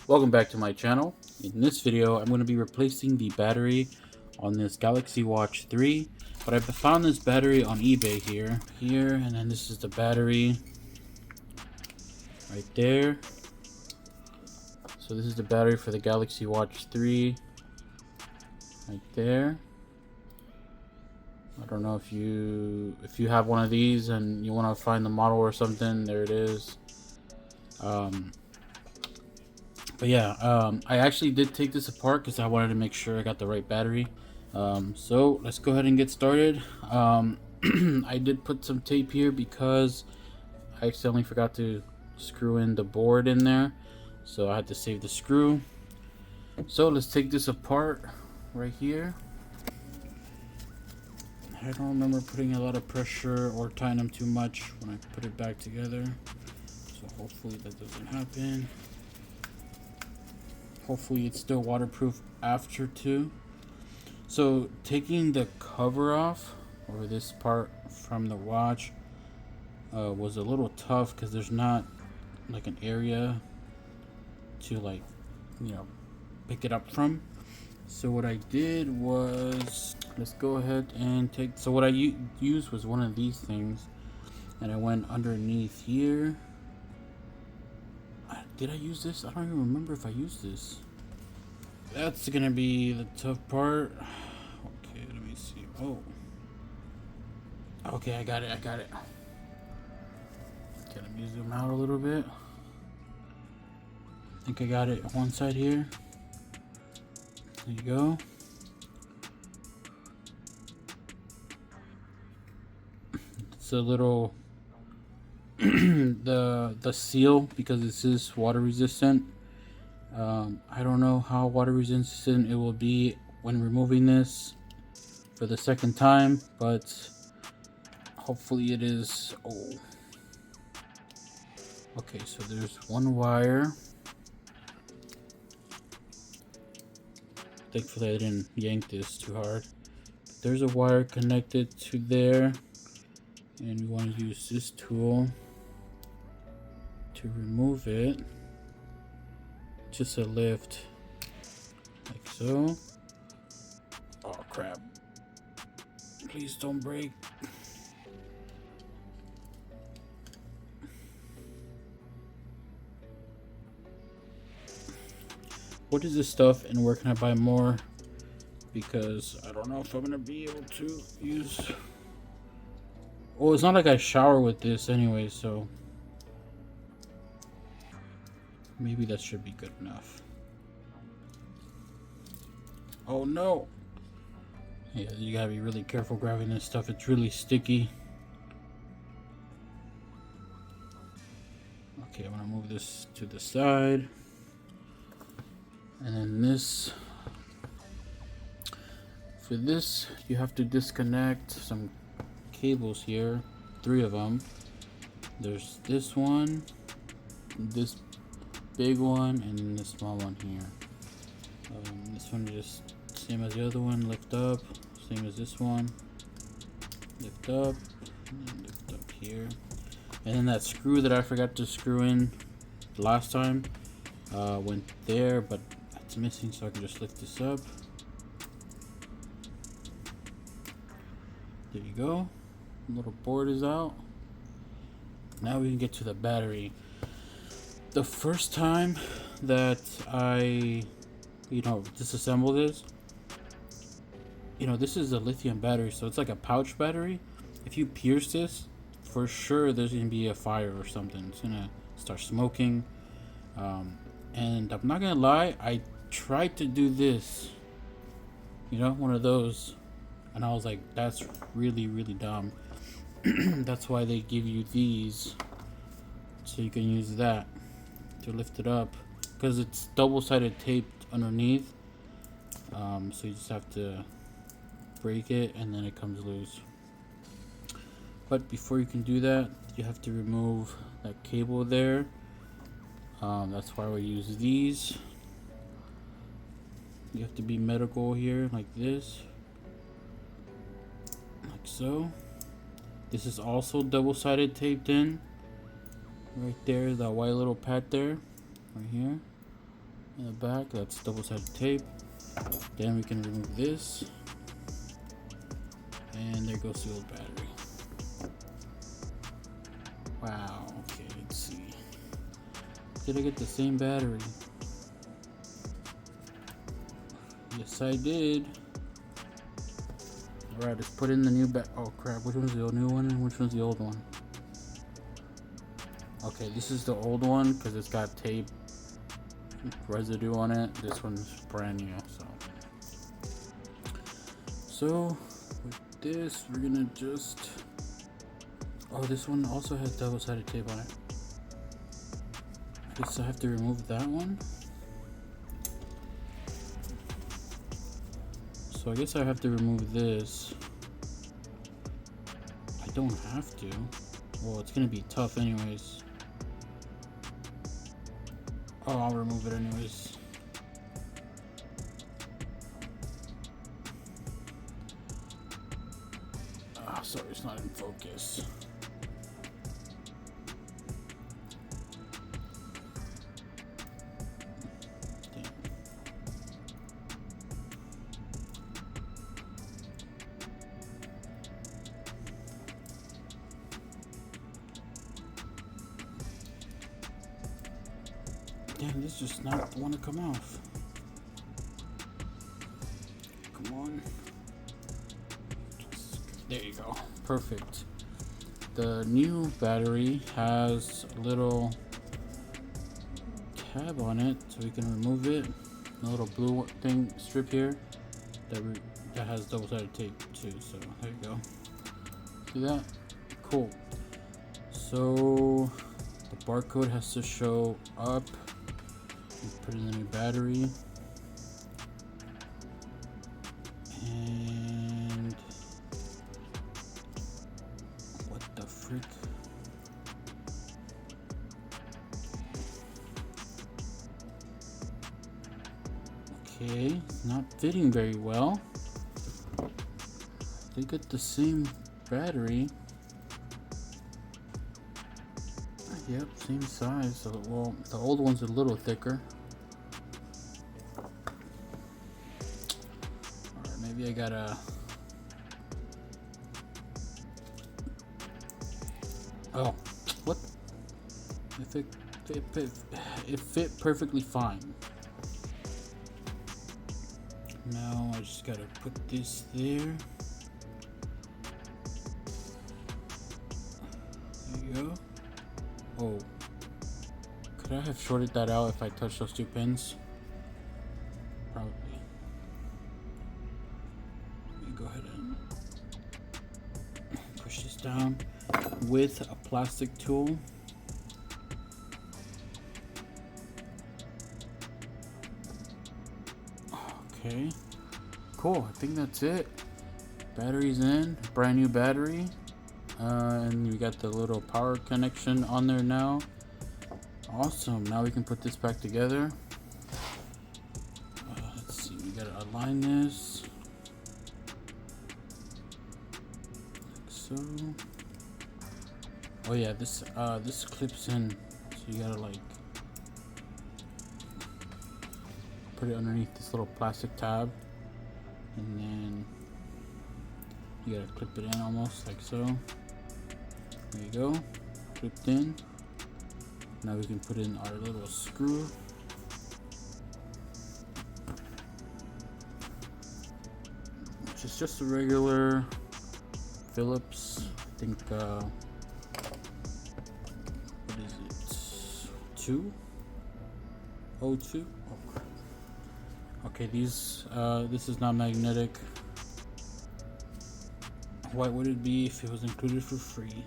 Welcome back to my channel. In this video, I'm going to be replacing the battery on this Galaxy Watch 3. But I found this battery on eBay here, and then this is the battery right there. So this is the battery for the Galaxy Watch 3 right there. I don't know if you have one of these and you want to find the model or something. There it is. But yeah, I actually did take this apart because I wanted to make sure I got the right battery. So let's go ahead and get started. I did put some tape here because I accidentally forgot to screw in the board in there, so I had to save the screw. So let's take this apart right here. I don't remember putting a lot of pressure or tying them too much when I put it back together, so hopefully that doesn't happen. Hopefully it's still waterproof after too. So taking the cover off, or this part from the watch, was a little tough because there's not like an area to pick it up from. So what I did was, let's go ahead and take, so what I used was one of these things, and I went underneath here. Did I use this? I don't even remember if I used this. That's gonna be the tough part. Okay, let me see. Oh. Okay, I got it. Okay, let me zoom out a little bit. I think I got it on one side here. There you go. It's a little the seal, because this is water resistant. I don't know how water resistant it will be when removing this for the second time, but hopefully it is. Oh, okay, so there's one wire. Thankfully I didn't yank this too hard. There's a wire connected to there, and you want to use this tool to remove it. Just a lift, like so. Oh crap, please don't break. What is this stuff, and where can I buy more? Because I don't know if I'm gonna be able to use. Well, it's not like I shower with this anyway, so maybe that should be good enough. Oh no! Yeah, you gotta be really careful grabbing this stuff. It's really sticky. Okay, I'm gonna move this to the side. And then this, for this, you have to disconnect some cables here, 3 of them. There's this one, this big one, and then this small one here. This one is just same as the other one, lift up, same as this one, lift up, and then lift up here. And then that screw that I forgot to screw in last time went there, but it's missing, so I can just lift this up. There you go. The little board is out. Now we can get to the battery. The first time that I disassemble this, this is a lithium battery, so it's like a pouch battery. If you pierce this, for sure there's gonna be a fire or something. It's gonna start smoking. And I'm not gonna lie, I tried to do this, one of those, and I was like, that's really, really dumb. That's why they give you these, so you can use that to lift it up, because it's double-sided taped underneath. So you just have to break it and then it comes loose. But before you can do that, you have to remove that cable there. That's why we use these. You have to be medical here, like this, like so. This is also double-sided taped in right there, that white little pad there, right here. in the back. That's double-sided tape. Then we can remove this, and there goes the old battery. Wow. Okay, let's see. Did I get the same battery? Yes, I did. Alright, let's put in the new oh crap, which one's the new one and which one's the old one? Okay, this is the old one because it's got tape residue on it. This one's brand new, so with this we're gonna just, oh, this one also has double-sided tape on it. I guess I have to remove that one. So I guess I have to remove this. I don't have to. Well, it's gonna be tough anyways. Oh, I'll remove it anyways. Ah, sorry, it's not in focus. Damn, this just not want to come off. Come on. There you go. Perfect. The new battery has a little tab on it, so we can remove it. A little blue thing strip here that has double-sided tape too. So there you go. See that? Cool. So the barcode has to show up. Put in the new battery, and what the frick? Okay, it's not fitting very well. They get the same battery. Yep, same size. So, well, the old one's a little thicker. Alright, maybe I gotta. Oh, what? It fit perfectly fine. Now I just gotta put this there. There you go. Oh, could I have shorted that out if I touched those two pins? Probably. Let me go ahead and push this down with a plastic tool. Okay, cool. I think that's it. Battery's in, brand new battery. And we got the little power connection on there now. Awesome. Now we can put this back together. Let's see. We gotta align this like so. Oh yeah, this clips in, so you gotta like put it underneath this little plastic tab, and then you gotta clip it in almost like so. There you go, clipped in. Now we can put in our little screw. Which is just a regular Phillips, I think, what is it, 202? Oh crap. Okay, this is not magnetic. What would it be if it was included for free?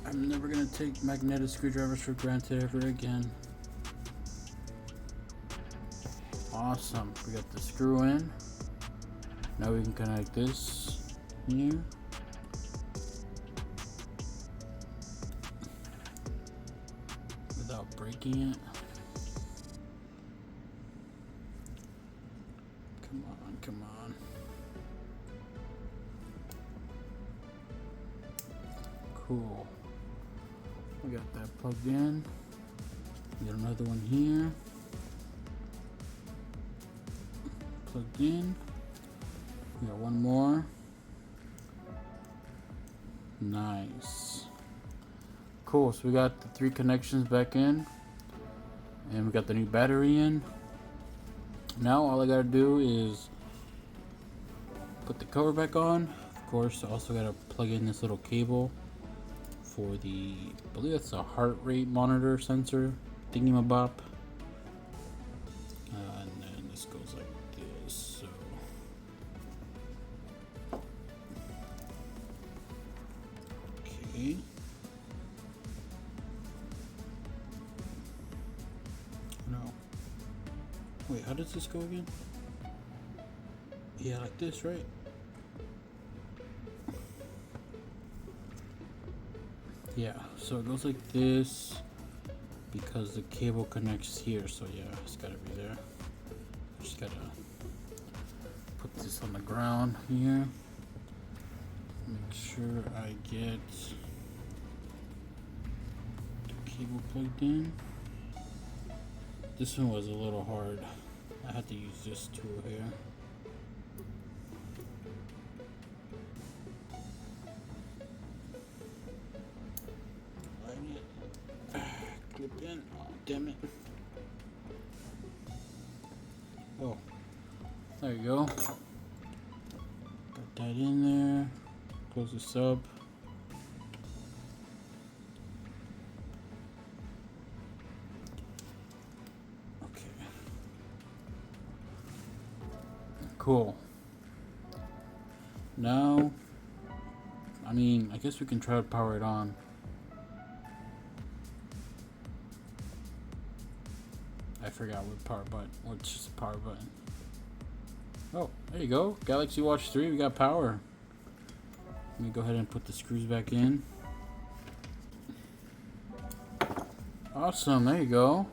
I'm never gonna take magnetic screwdrivers for granted ever again. Awesome, we got the screw in. Now we can connect this here. Without breaking it. Come on, come on. Cool. We got that plugged in. We got another one here. Plugged in. We got one more. Nice. Cool, so we got the 3 connections back in. And we got the new battery in. Now all I gotta do is put the cover back on. Of course, I also gotta plug in this little cable for the, I believe that's a heart rate monitor sensor thingy-mabop. And then this goes like this. So okay. No. Wait, how does this go again? Yeah, like this, right? Yeah, so it goes like this because the cable connects here, so yeah, it's gotta be there. Just gotta put this on the ground here. Make sure I get the cable plugged in. This one was a little hard. I had to use this tool here. Clip in. Oh, damn it. Oh, there you go. Got that in there. Close this up. Okay. Cool. Now, I mean, I guess we can try to power it on. I forgot what power button, which power button. Oh, there you go. Galaxy Watch 3, we got power. Let me go ahead and put the screws back in. Awesome, there you go.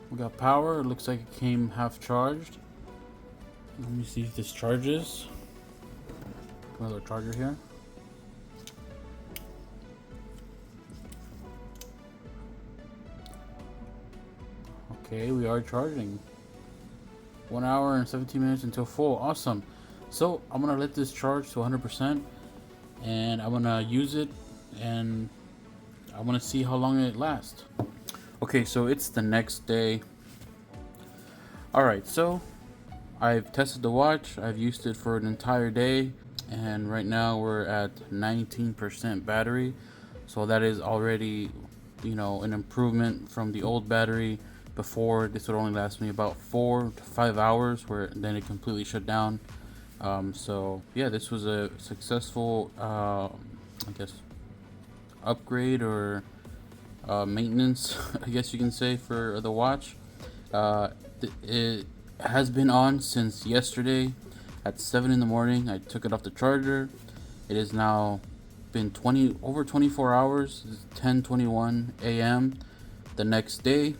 We got power. It looks like it came half charged. Let me see if this charges. Another charger here. Okay, we are charging. 1 hour and 17 minutes until full. Awesome. So I'm gonna let this charge to 100% and I'm gonna use it and I want to see how long it lasts. Okay, so it's the next day. Alright, so I've tested the watch. I've used it for an entire day and right now we're at 19% battery. So that is already, you know, an improvement from the old battery. Before, this would only last me about 4 to 5 hours, where then it completely shut down. So yeah, this was a successful, I guess, upgrade or maintenance, I guess you can say, for the watch. It has been on since yesterday at 7 in the morning. I took it off the charger. It is now been over 24 hours. It's 10:21 a.m. the next day.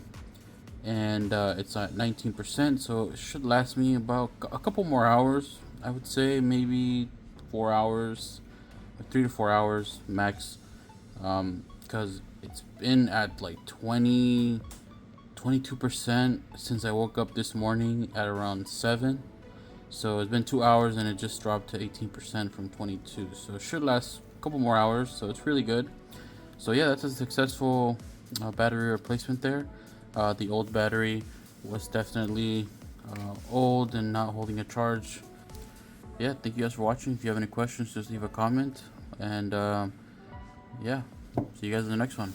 And it's at 19%, so it should last me about a couple more hours. I would say maybe 4 hours, 3 to 4 hours max, because it's been at like 22% since I woke up this morning at around 7. So it's been 2 hours and it just dropped to 18% from 22. So it should last a couple more hours, so it's really good. So yeah, that's a successful battery replacement there. The old battery was definitely old and not holding a charge. Yeah, thank you guys for watching. If you have any questions, just leave a comment. And yeah, see you guys in the next one.